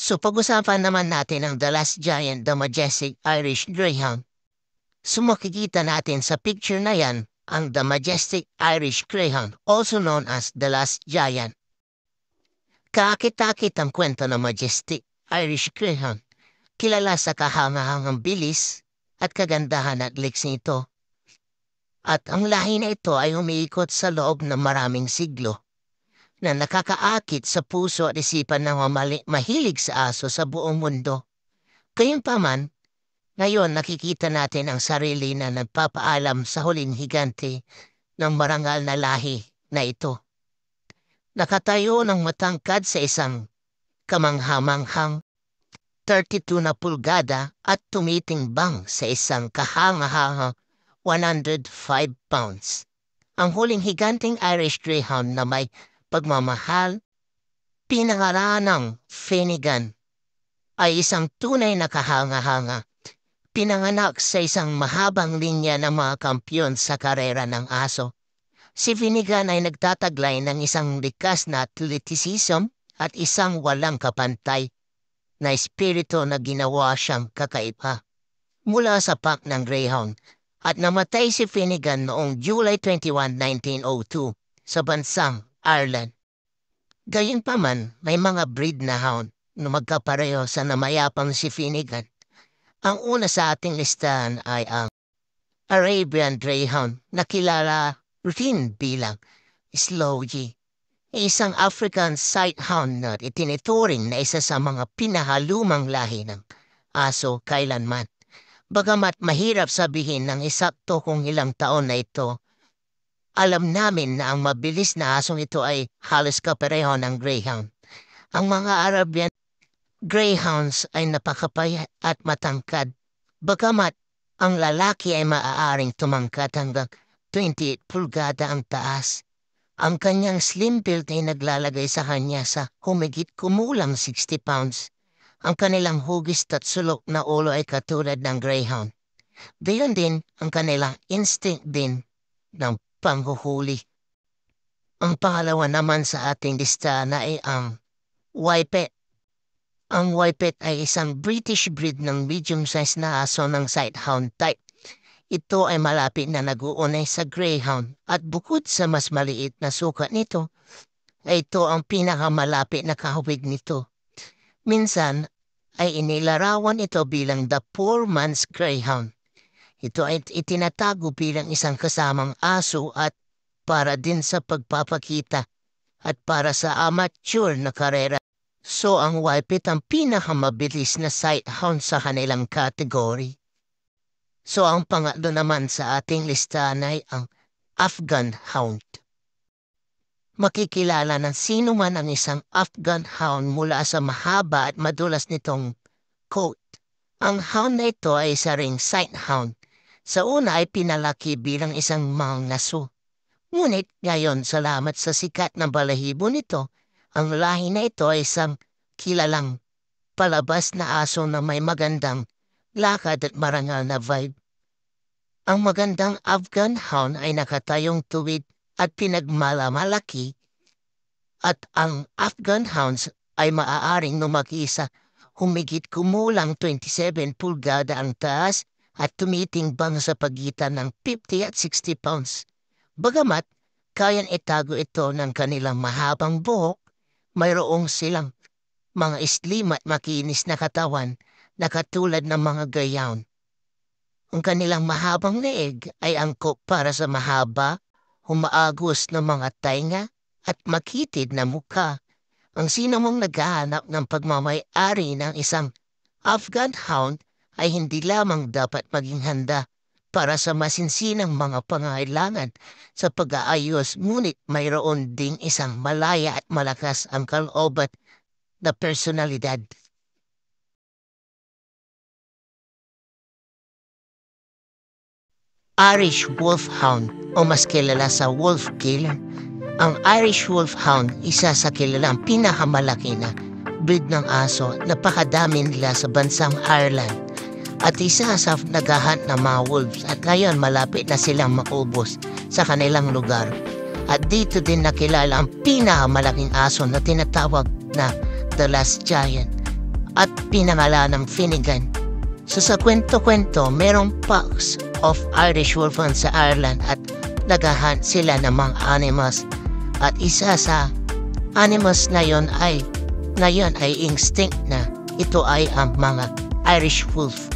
So pag-usapan naman natin ang The Last Giant, the Majestic Irish Greyhound. So makikita natin sa picture na yan ang The Majestic Irish Greyhound, also known as The Last Giant. Kaakit-akit ang kwento ng Majestic Irish Greyhound. Kilala sa kahangahangang bilis at kagandahan at liks nito. At ang lahi na ito ay umiikot sa loob ng maraming siglo na nakakaakit sa puso at isipan ng mahilig sa aso sa buong mundo. Gayunpaman, ngayon nakikita natin ang sarili na nagpapaalam sa huling higante ng marangal na lahi na ito. Nakatayo ng matangkad sa isang kamanghamanghang 32 na pulgada at tumitingbang sa isang kahangahangang 105 pounds. Ang huling higanting Irish Greyhound na may pagmamahal, pinangalan ng Finnegan, ay isang tunay na kahanga-hanga. Pinanganak sa isang mahabang linya ng mga kampyon sa karera ng aso. Si Finnegan ay nagtataglay ng isang likas na athleticism at isang walang kapantay na espiritu na ginawa siyang kakaiba. Mula sa pack ng Greyhound at namatay si Finnegan noong July 21, 1902 sa bansang Ireland. Gayunpaman, may mga breed na hound na magkapareho sa namayapang si Finnegan. Ang una sa ating listahan ay ang Arabian Greyhound na kilala rin bilang Slough. Isang African Sighthound na itinuturing na isa sa mga pinahalumang lahi ng aso kailanman. Bagamat mahirap sabihin ng eksakto kung ilang taon na ito, alam namin na ang mabilis na asong ito ay halos kapareho ng Greyhound. Ang mga Arabian Greyhounds ay napakapayat at matangkad, bagamat ang lalaki ay maaaring tumangkad hanggang 28 pulgada ang taas. Ang kanyang slim build ay naglalagay sa kanya sa humigit kumulang 60 pounds. Ang kanilang hugis at sulok na ulo ay katulad ng Greyhound. Gayon din ang kanilang instinct din ng panghuhuli. Ang pangalawa naman sa ating listahan ay ang Whippet. Ang Whippet ay isang British breed ng medium-sized na aso ng Sighthound type. Ito ay malapit na nag-uunay sa Greyhound at bukod sa mas maliit na sukat nito, ay ito ang pinakamalapit na kahawig nito. Minsan ay inilarawan ito bilang the poor man's Greyhound. Ito ay itinatago bilang isang kasamang aso at para din sa pagpapakita at para sa amateur na karera. So ang Whippet ang pinakamabilis na Sighthound sa kanilang category. So ang pangatlo naman sa ating listahan ay ang Afghan Hound. Makikilala ng sino man ang isang Afghan Hound mula sa mahaba at madulas nitong coat. Ang hound na ito ay isa ring Sighthound. Sa una ay pinalaki bilang isang mangnaso. Ngunit ngayon salamat sa sikat na balahibo nito, ang lahi na ito ay isang kilalang palabas na aso na may magandang lakad at marangal na vibe. Ang magandang Afghan Hound ay nakatayong tuwid at pinagmalamalaki at ang Afghan Hounds ay maaaring lumaki sa humigit kumulang 27 pulgada ang taas at tumitingbang sa pagitan ng 50 at 60 pounds. Bagamat kayang itago ito ng kanilang mahabang buhok, mayroong silang mga slim at makinis na katawan na katulad ng mga Greyhound. Ang kanilang mahabang leeg ay angkop para sa mahaba, humaagos na mga tainga at makitid na mukha. Ang sino mong naghahanap ng pagmamay-ari ng isang Afghan Hound ay hindi lamang dapat maging handa para sa masinsinang mga pangailangan sa pag-aayos, ngunit mayroon ding isang malaya at malakas ang kalooban na personalidad. Irish Wolfhound o mas kilala sa Wolf Killer. Ang Irish Wolfhound, isa sa kilalang pinakamalaki na breed ng aso, napakadami nila sa bansang Ireland. At isa sa naghahunt ng mga wolves at ngayon malapit na silang maubos sa kanilang lugar. At dito din nakilala ang pinakamalaking aso na tinatawag na The Last Giant. at pinangalan ng Finnegan. So sa kwento-kwento, merong packs of Irish Wolfhound sa Ireland at naghahunt sila ng mga animals. At isa sa animals na yon ay instinct na ito ay ang mga Irish Wolf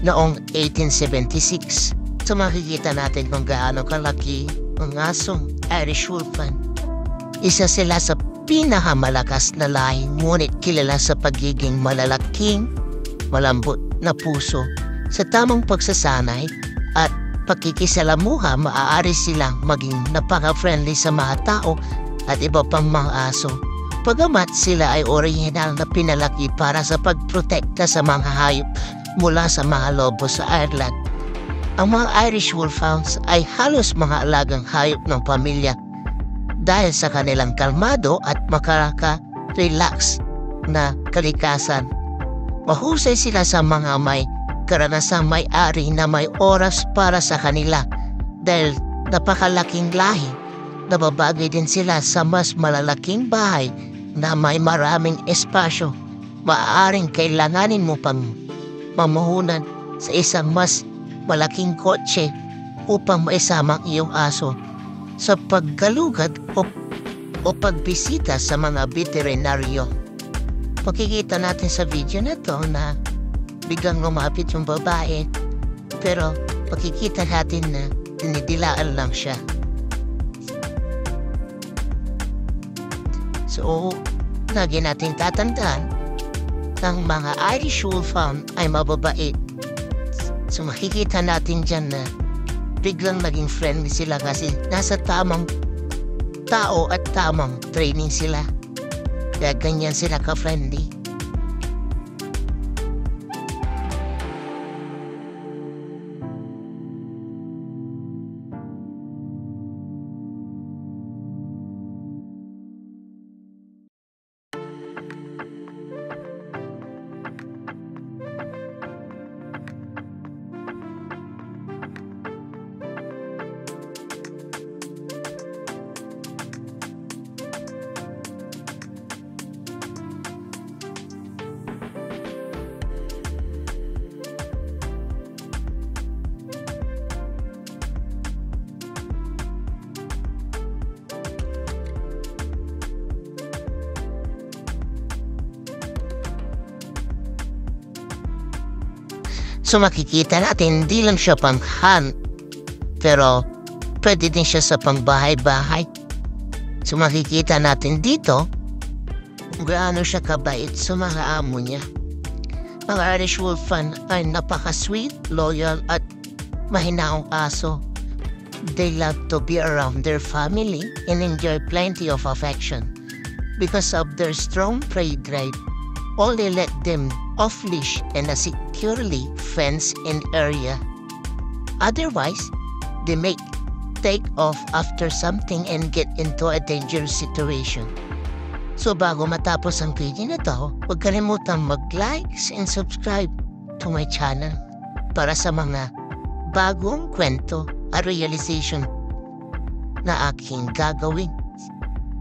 noong 1876. So makikita natin kung gaano kalaki ang asong Irish Wolfhound. Isa sila sa pinakamalakas na lahi, ngunit kilala sa pagiging malalaking, malambot na puso. Sa tamang pagsasanay at pakikisalamuha, maaari silang maging napaka-friendly sa mga tao at iba pang mga aso. Pagamat sila ay original na pinalaki para sa pagprotekta sa mga hayop mula sa mga lobo sa Ireland. Ang mga Irish Wolfhounds ay halos mga alagang hayop ng pamilya dahil sa kanilang kalmado at makaka-relax na kalikasan. Mahusay sila sa mga may karanasang may-ari na may oras para sa kanila dahil napakalaking lahi. Nababagay din sila sa mas malalaking bahay na may maraming espasyo. Maaaring kailanganin mo pang mamuhunan sa isang mas malaking kotse upang maisama ang iyong aso sa paggalugad o pagbisita sa mga veterinaryo. Makikita natin sa video na to na biglang lumapit yung babae, pero makikita natin na dinidilaan lang siya. So, lagi natin tatandaan ng mga Irish Wolfhound ay mababait. So makikita natin dyan na biglang naging friendly sila kasi nasa tamang tao at tamang training sila. Kaya ganyan sila ka-friendly. So makikita natin, hindi lang siya pang hunt, pero pwede din siya sa pangbahay-bahay. So makikita natin dito kung gaano siya kabait sa mga amo niya. Mga Irish Wolfhound ay napaka-sweet, loyal at mahinaong aso. They love to be around their family and enjoy plenty of affection. Because of their strong prey drive, only let them off-leash and a securely fenced-in area. Otherwise, they may take off after something and get into a dangerous situation. So bago matapos ang video na to, huwag kalimutang mag-likes and subscribe to my channel para sa mga bagong kwento at realization na aking gagawin.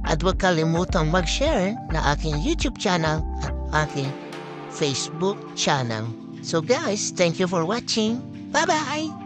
At huwag kalimutang mag-share na aking YouTube channel at aking Facebook channel. So guys, thank you for watching. Bye-bye!